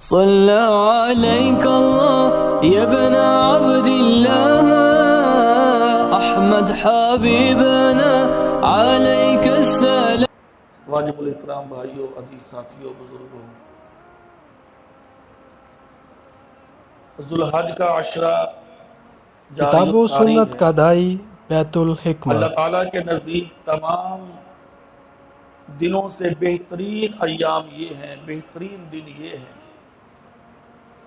صلى عليك الله يا ابن عبد الله احمد حبيبنا عليك السلام. واجب الاحترام بھائیوں، عزیز ساتھیوں، بزرگوں، ذوالحج کا عشرہ کتاب و جاری سنت ہے۔ کا دائی بیت الحکمہ. اللہ تعالیٰ کے نزدیک تمام دنوں سے بہترین ایام یہ ہیں، بہترین دن یہ ہیں،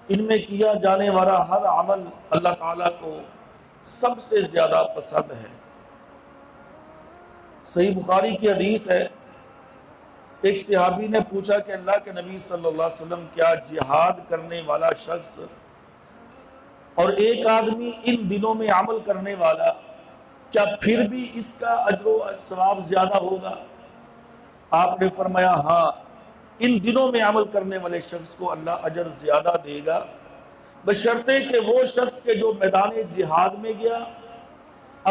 ان میں کیا جانے والا ہر عمل اللہ تعالیٰ کو سب سے زیادہ پسند ہے۔ صحیح بخاری کی حدیث ہے، ایک صحابی نے پوچھا کہ اللہ کے نبی صلی اللہ علیہ وسلم، کیا جہاد کرنے والا شخص اور ایک آدمی ان دنوں میں عمل کرنے والا، کیا پھر بھی اس کا اجر و ثواب زیادہ ہوگا؟ آپ نے فرمایا ہاں، ان دنوں میں عمل کرنے والے شخص کو اللہ اجر زیادہ دے گا، بشرطے کہ وہ شخص کے جو میدان جہاد میں گیا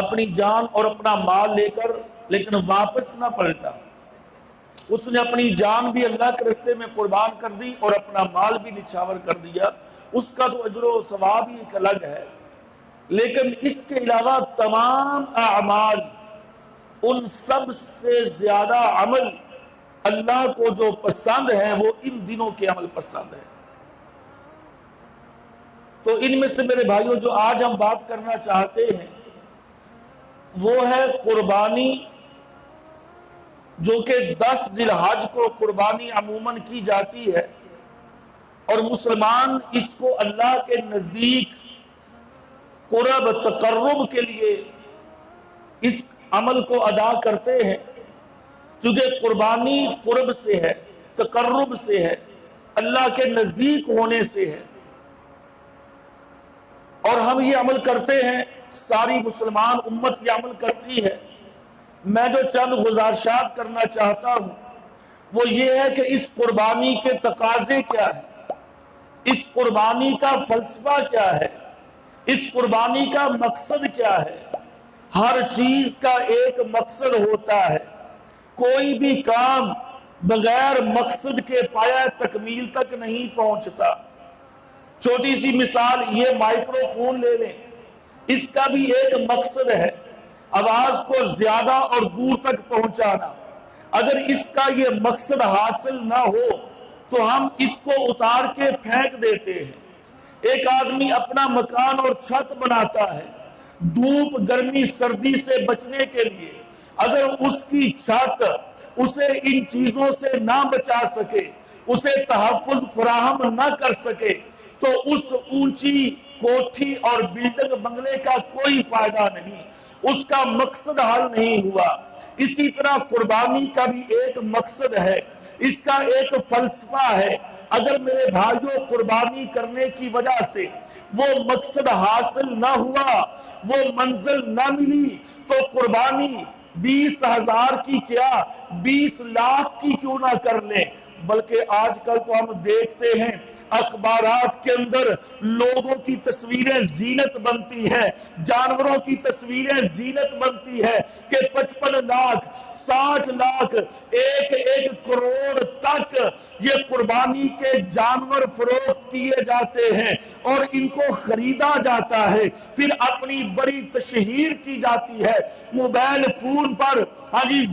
اپنی جان اور اپنا مال لے کر لیکن واپس نہ پلٹا، اس نے اپنی جان بھی اللہ کے راستے میں قربان کر دی اور اپنا مال بھی نچھاور کر دیا، اس کا تو اجر و ثواب ہی ایک الگ ہے۔ لیکن اس کے علاوہ تمام اعمال، ان سب سے زیادہ عمل اللہ کو جو پسند ہے وہ ان دنوں کے عمل پسند ہے۔ تو ان میں سے میرے بھائیوں جو آج ہم بات کرنا چاہتے ہیں وہ ہے قربانی، جو کہ 10 ذی الحج کو قربانی عموماً کی جاتی ہے، اور مسلمان اس کو اللہ کے نزدیک قرب تقرب کے لیے اس عمل کو ادا کرتے ہیں، کیونکہ قربانی قرب سے ہے، تقرب سے ہے، اللہ کے نزدیک ہونے سے ہے، اور ہم یہ عمل کرتے ہیں، ساری مسلمان امت یہ عمل کرتی ہے۔ میں جو چند گزارشات کرنا چاہتا ہوں وہ یہ ہے کہ اس قربانی کے تقاضے کیا ہے، اس قربانی کا فلسفہ کیا ہے، اس قربانی کا مقصد کیا ہے۔ ہر چیز کا ایک مقصد ہوتا ہے، کوئی بھی کام بغیر مقصد کے پایہ تکمیل تک نہیں پہنچتا۔ چھوٹی سی مثال، یہ مائکرو فون لے لیں، اس کا بھی ایک مقصد ہے، آواز کو زیادہ اور دور تک پہنچانا۔ اگر اس کا یہ مقصد حاصل نہ ہو تو ہم اس کو اتار کے پھینک دیتے ہیں۔ ایک آدمی اپنا مکان اور چھت بناتا ہے دھوپ، گرمی، سردی سے بچنے کے لیے، اگر اس کی چھت اسے ان چیزوں سے نہ بچا سکے، اسے تحفظ فراہم نہ کر سکے، تو اس اونچی کوٹھی اور بلڈنگ بنگلے کا کوئی فائدہ نہیں، اس کا مقصد حل نہیں ہوا۔ اسی طرح قربانی کا بھی ایک مقصد ہے، اس کا ایک فلسفہ ہے۔ اگر میرے بھائیوں قربانی کرنے کی وجہ سے وہ مقصد حاصل نہ ہوا، وہ منزل نہ ملی، تو قربانی 20,000 کی کیا 20 لاکھ کی کیوں نہ کر لیں۔ بلکہ آج کل تو ہم دیکھتے ہیں اخبارات کے اندر لوگوں کی تصویریں زینت بنتی ہیں، جانوروں کی تصویریں زینت بنتی ہے کہ 55 لاکھ 60 لاکھ 1 کروڑ تک یہ قربانی کے جانور فروخت کیے جاتے ہیں اور ان کو خریدا جاتا ہے، پھر اپنی بڑی تشہیر کی جاتی ہے، موبائل فون پر،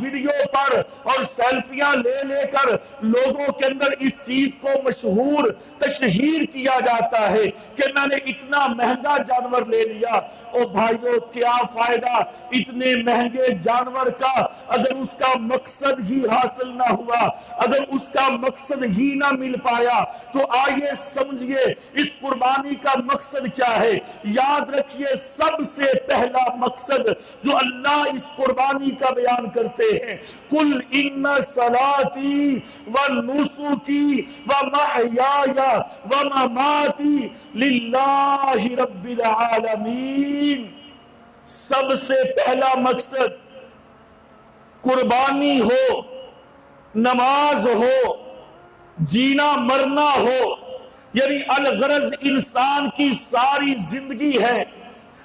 ویڈیو پر، اور سیلفیاں لے لے کر لوگوں کے اندر اس چیز کو مشہور تشہیر کیا جاتا ہے کہ میں نے اتنا مہنگا جانور لے لیا۔ او بھائیو، کیا فائدہ اتنے مہنگے جانور کا اگر اس کا مقصد ہی حاصل نہ ہوا، اگر اس کا مقصد ہی نہ مل پایا۔ تو آئیے سمجھئے اس قربانی کا مقصد کیا ہے۔ یاد رکھیے، سب سے پہلا مقصد جو اللہ اس قربانی کا بیان کرتے ہیں، قُلْ إِنَّ صَلَاتِي وَنُسُكِي وَمَحْيَايَ وَمَمَاتِي لِلَّهِ رَبِّ الْعَالَمِينَ۔ سب سے پہلا مقصد قربانی ہو، نماز ہو، جینا مرنا ہو، یعنی الغرض انسان کی ساری زندگی ہے،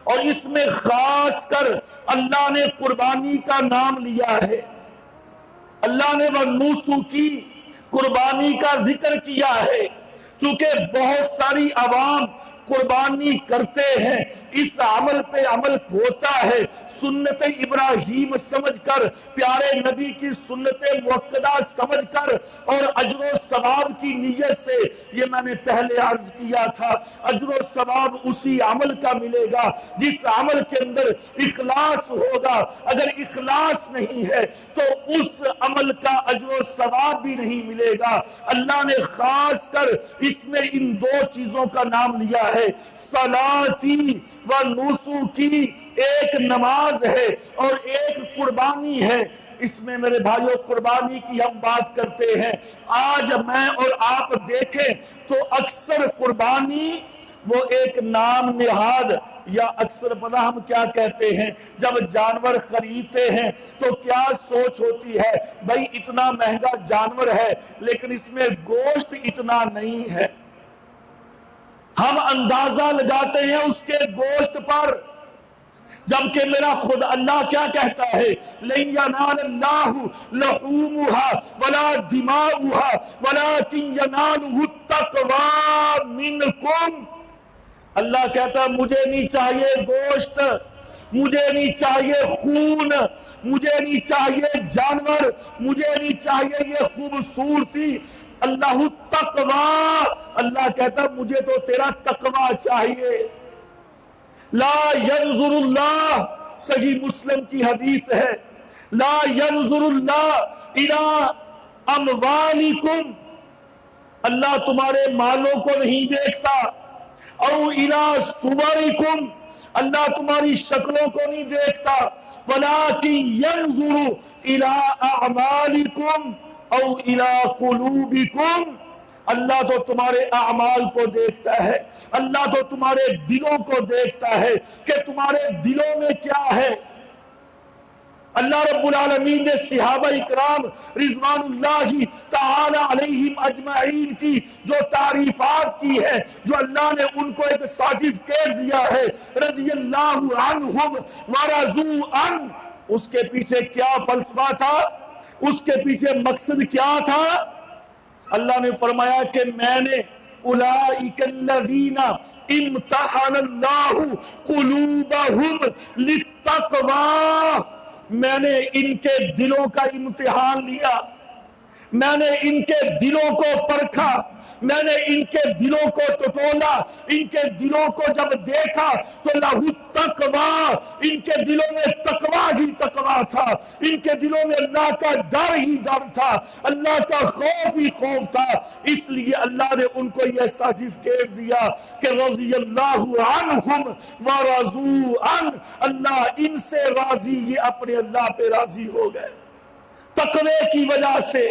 اور اس میں خاص کر اللہ نے قربانی کا نام لیا ہے۔ اللہ نے وَنُسُكِي قربانی کا ذکر کیا ہے، چونکہ بہت ساری عوام قربانی کرتے ہیں، اس عمل پہ عمل ہوتا ہے سنت ابراہیم سمجھ کر، پیارے نبی کی سنت مؤکدہ سمجھ کر اور اجر و ثواب کی نیت سے۔ یہ میں نے پہلے عرض کیا تھا، اجر و ثواب اسی عمل کا ملے گا جس عمل کے اندر اخلاص ہوگا۔ اگر اخلاص نہیں ہے تو اس عمل کا اجر و ثواب بھی نہیں ملے گا۔ اللہ نے خاص کر اس میں ان دو چیزوں کا نام لیا ہے، صلاتی و نسکی، ایک نماز ہے اور ایک قربانی ہے۔ اس میں میرے بھائیوں قربانی کی ہم بات کرتے ہیں، آج میں اور آپ دیکھیں تو اکثر قربانی وہ ایک نام نہاد، یا اکثر پتہ ہم کیا کہتے ہیں جب جانور خریدتے ہیں تو کیا سوچ ہوتی ہے، بھائی اتنا مہنگا جانور ہے لیکن اس میں گوشت اتنا نہیں ہے۔ ہم اندازہ لگاتے ہیں اس کے گوشت پر، جبکہ میرا خود اللہ کیا کہتا ہے، لَن يَنَالَ اللَّهُ لُحُومُهَا وَلَا دِمَاؤُهَا وَلَكِن يَنَالُهُ التَّقْوَىٰ مِنكُمْ۔ اللہ کہتا ہے مجھے نہیں چاہیے گوشت، مجھے نہیں چاہیے خون، مجھے نہیں چاہیے جانور، مجھے نہیں چاہیے یہ خوبصورتی، اللہ التقویٰ، اللہ کہتا ہے مجھے تو تیرا تقویٰ چاہیے۔ لا ينظر اللہ، صحیح مسلم کی حدیث ہے، لا ينظر اللہ الى اموالکم، اللہ تمہارے مالوں کو نہیں دیکھتا، او الى صورکم، اللہ تمہاری شکلوں کو نہیں دیکھتا، ولکن ينظر الى اعمالکم او الى قلوبکم، اللہ تو تمہارے اعمال کو دیکھتا ہے، اللہ تو تمہارے دلوں کو دیکھتا ہے کہ تمہارے دلوں میں کیا ہے۔ اللہ رب العالمین نے صحابہ اکرام رضوان اللہ تعالی علیہم اجمعین کی جو تعریفات کی ہے، جو اللہ نے ان کو ایک سرٹیفکیٹ دیا ہے، رضی اللہ عنہم ورضوا عنہ، اس کے پیچھے کیا فلسفہ تھا، اس کے پیچھے مقصد کیا تھا؟ اللہ نے فرمایا کہ میں نے اولئک الذین امتحن اللہ قلوبہم للتقوی، میں نے ان کے دلوں کا امتحان لیا، میں نے ان کے دلوں کو پرکھا، میں نے ان کے دلوں کو ٹٹولا، ان کے دلوں کو جب دیکھا تو لہو تقویٰ، ان کے دلوں میں تقویٰ ہی تقویٰ تھا، ان کے دلوں میں اللہ کا ڈر ہی ڈر تھا، اللہ کا خوف ہی خوف تھا، اس لیے اللہ نے ان کو یہ سرٹیفکیٹ دیا کہ رضی اللہ عنہم ورضوا عنہ، اللہ ان سے راضی، یہ اپنے اللہ پہ راضی ہو گئے تقوی کی وجہ سے،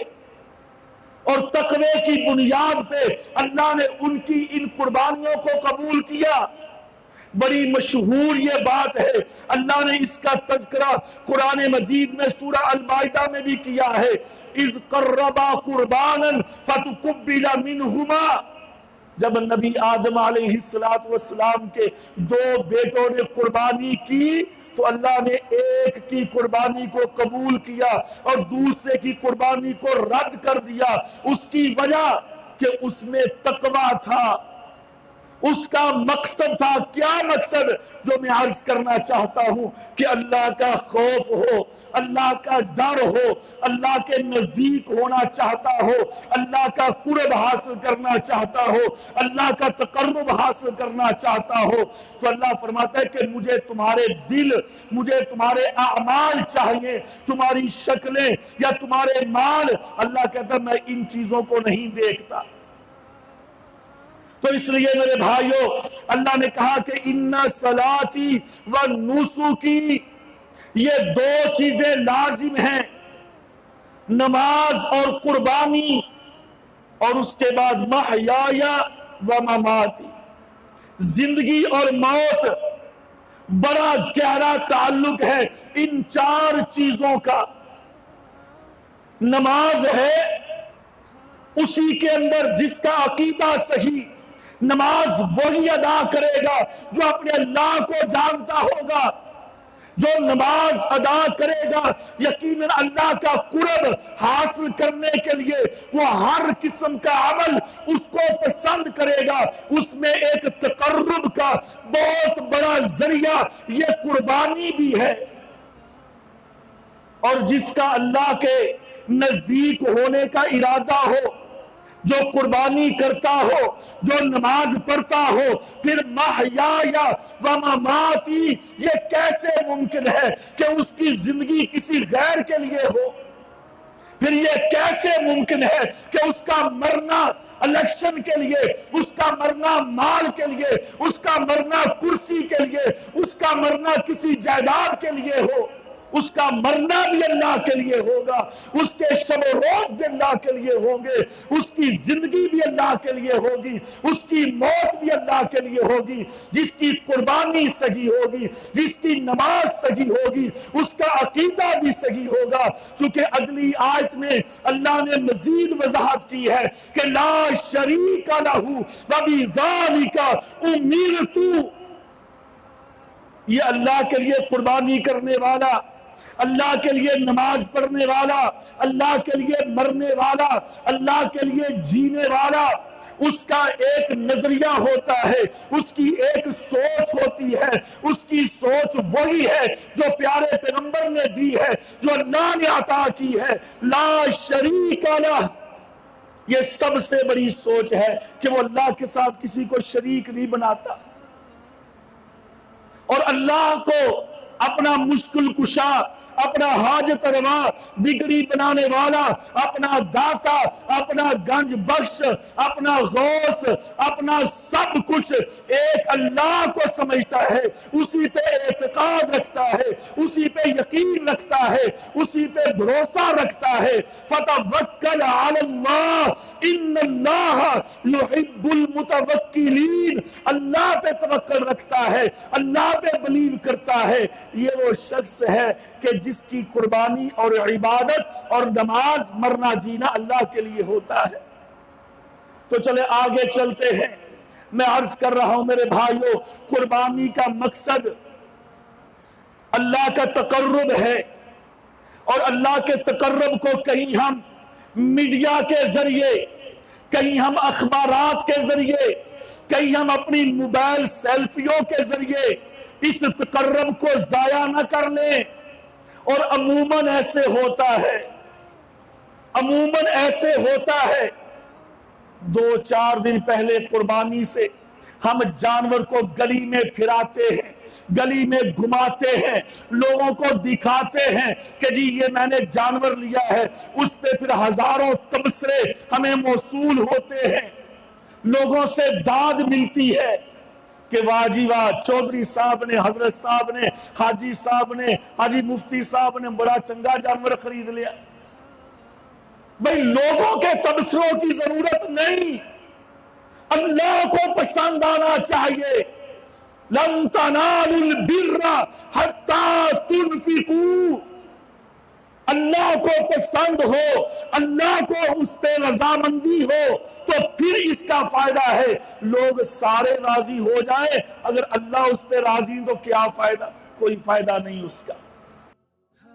اور تقوی کی بنیاد پہ اللہ نے ان کی ان قربانیوں کو قبول کیا۔ بڑی مشہور یہ بات ہے، اللہ نے اس کا تذکرہ قرآن مجید میں سورہ المائدہ میں بھی کیا ہے، اذ قربا قربانا فتقبل منہما، جب نبی آدم علیہ السلام کے دو بیٹوں نے قربانی کی تو اللہ نے ایک کی قربانی کو قبول کیا اور دوسرے کی قربانی کو رد کر دیا، اس کی وجہ کہ اس میں تقویٰ تھا، اس کا مقصد تھا۔ کیا مقصد؟ جو میں عرض کرنا چاہتا ہوں کہ اللہ کا خوف ہو، اللہ کا ڈر ہو، اللہ کے نزدیک ہونا چاہتا ہو، اللہ کا قرب حاصل کرنا چاہتا ہو، اللہ کا تقرب حاصل کرنا چاہتا ہو، تو اللہ فرماتا ہے کہ مجھے تمہارے دل، مجھے تمہارے اعمال چاہیے، تمہاری شکلیں یا تمہارے مال۔ اللہ کہتا ہے میں ان چیزوں کو نہیں دیکھتا۔ تو اس لیے میرے بھائیوں اللہ نے کہا کہ ان صلاتی و نسکی، یہ دو چیزیں لازم ہیں، نماز اور قربانی، اور اس کے بعد محیایا و مماتی، زندگی اور موت، بڑا گہرا تعلق ہے ان چار چیزوں کا۔ نماز ہے اسی کے اندر جس کا عقیدہ صحیح، نماز وہی ادا کرے گا جو اپنے اللہ کو جانتا ہوگا، جو نماز ادا کرے گا یقیناً اللہ کا قرب حاصل کرنے کے لیے وہ ہر قسم کا عمل اس کو پسند کرے گا. اس میں ایک تقرب کا بہت بڑا ذریعہ یہ قربانی بھی ہے. اور جس کا اللہ کے نزدیک ہونے کا ارادہ ہو، جو قربانی کرتا ہو، جو نماز پڑھتا ہو، پھر محیایا و مماتی، یہ کیسے ممکن ہے کہ اس کی زندگی کسی غیر کے لیے ہو؟ پھر یہ کیسے ممکن ہے کہ اس کا مرنا الیکشن کے لیے، اس کا مرنا مال کے لیے، اس کا مرنا کرسی کے لیے، اس کا مرنا کسی جائیداد کے لیے ہو؟ اس کا مرنا بھی اللہ کے لیے ہوگا، اس کے شب و روز بھی اللہ کے لیے ہوں گے، اس کی زندگی بھی اللہ کے لیے ہوگی، اس کی موت بھی اللہ کے لیے ہوگی. جس کی قربانی صحیح ہوگی، جس کی نماز صحیح ہوگی، اس کا عقیدہ بھی صحیح ہوگا. چونکہ اگلی آیت میں اللہ نے مزید وضاحت کی ہے کہ لا شریک لہ وبذالک امرت، یہ اللہ کے لیے قربانی کرنے والا، اللہ کے لیے نماز پڑھنے والا، اللہ کے لیے مرنے والا، اللہ کے لیے جینے والا، اس کا ایک نظریہ ہوتا ہے، اس کی ایک سوچ ہوتی ہے. اس کی سوچ وہی ہے جو پیارے پیغمبر نے دی ہے، جو اللہ نے عطا کی ہے. لا شریک لہ، یہ سب سے بڑی سوچ ہے کہ وہ اللہ کے ساتھ کسی کو شریک نہیں بناتا، اور اللہ کو اپنا مشکل کشا، اپنا حاجت روا، بگڑی بنانے والا، اپنا داتا، اپنا گنج بخش، اپنا غوث، اپنا سب کچھ ایک اللہ کو سمجھتا ہے، اسی پہ اعتقاد رکھتا ہے، اسی پہ یقین رکھتا ہے، اسی پہ بھروسہ رکھتا ہے. فتوکل علی اللہ ان اللہ یحب المتوکلین، اللہ پہ توکل رکھتا ہے، اللہ پہ بلیو کرتا ہے. یہ وہ شخص ہے کہ جس کی قربانی اور عبادت اور نماز مرنا جینا اللہ کے لیے ہوتا ہے. تو چلے آگے چلتے ہیں. میں عرض کر رہا ہوں میرے بھائیوں، قربانی کا مقصد اللہ کا تقرب ہے، اور اللہ کے تقرب کو کہیں ہم میڈیا کے ذریعے، کہیں ہم اخبارات کے ذریعے، کہیں ہم اپنی موبائل سیلفیوں کے ذریعے اس تقرب کو ضائع نہ کر لیں. اور عموماً ایسے ہوتا ہے، عموماً ایسے ہوتا ہے 2-4 دن پہلے قربانی سے ہم جانور کو گلی میں پھراتے ہیں، گلی میں گھماتے ہیں، لوگوں کو دکھاتے ہیں کہ جی یہ میں نے جانور لیا ہے. اس پہ پھر ہزاروں تبصرے ہمیں موصول ہوتے ہیں، لوگوں سے داد ملتی ہے کہ واہ جی واہ، چودھری صاحب نے، حضرت صاحب نے، حاجی صاحب نے، حاجی مفتی صاحب نے بڑا چنگا جانور خرید لیا. بھئی لوگوں کے تبصروں کی ضرورت نہیں، اللہ کو پسند آنا چاہیے. لن تنالوا البر حتی تنفقوا، اللہ کو پسند ہو، اللہ کو اس پہ رضامندی ہو تو پھر اس کا فائدہ ہے. لوگ سارے راضی ہو جائیں، اگر اللہ اس پہ راضی تو کیا فائدہ؟ کوئی فائدہ نہیں اس کا.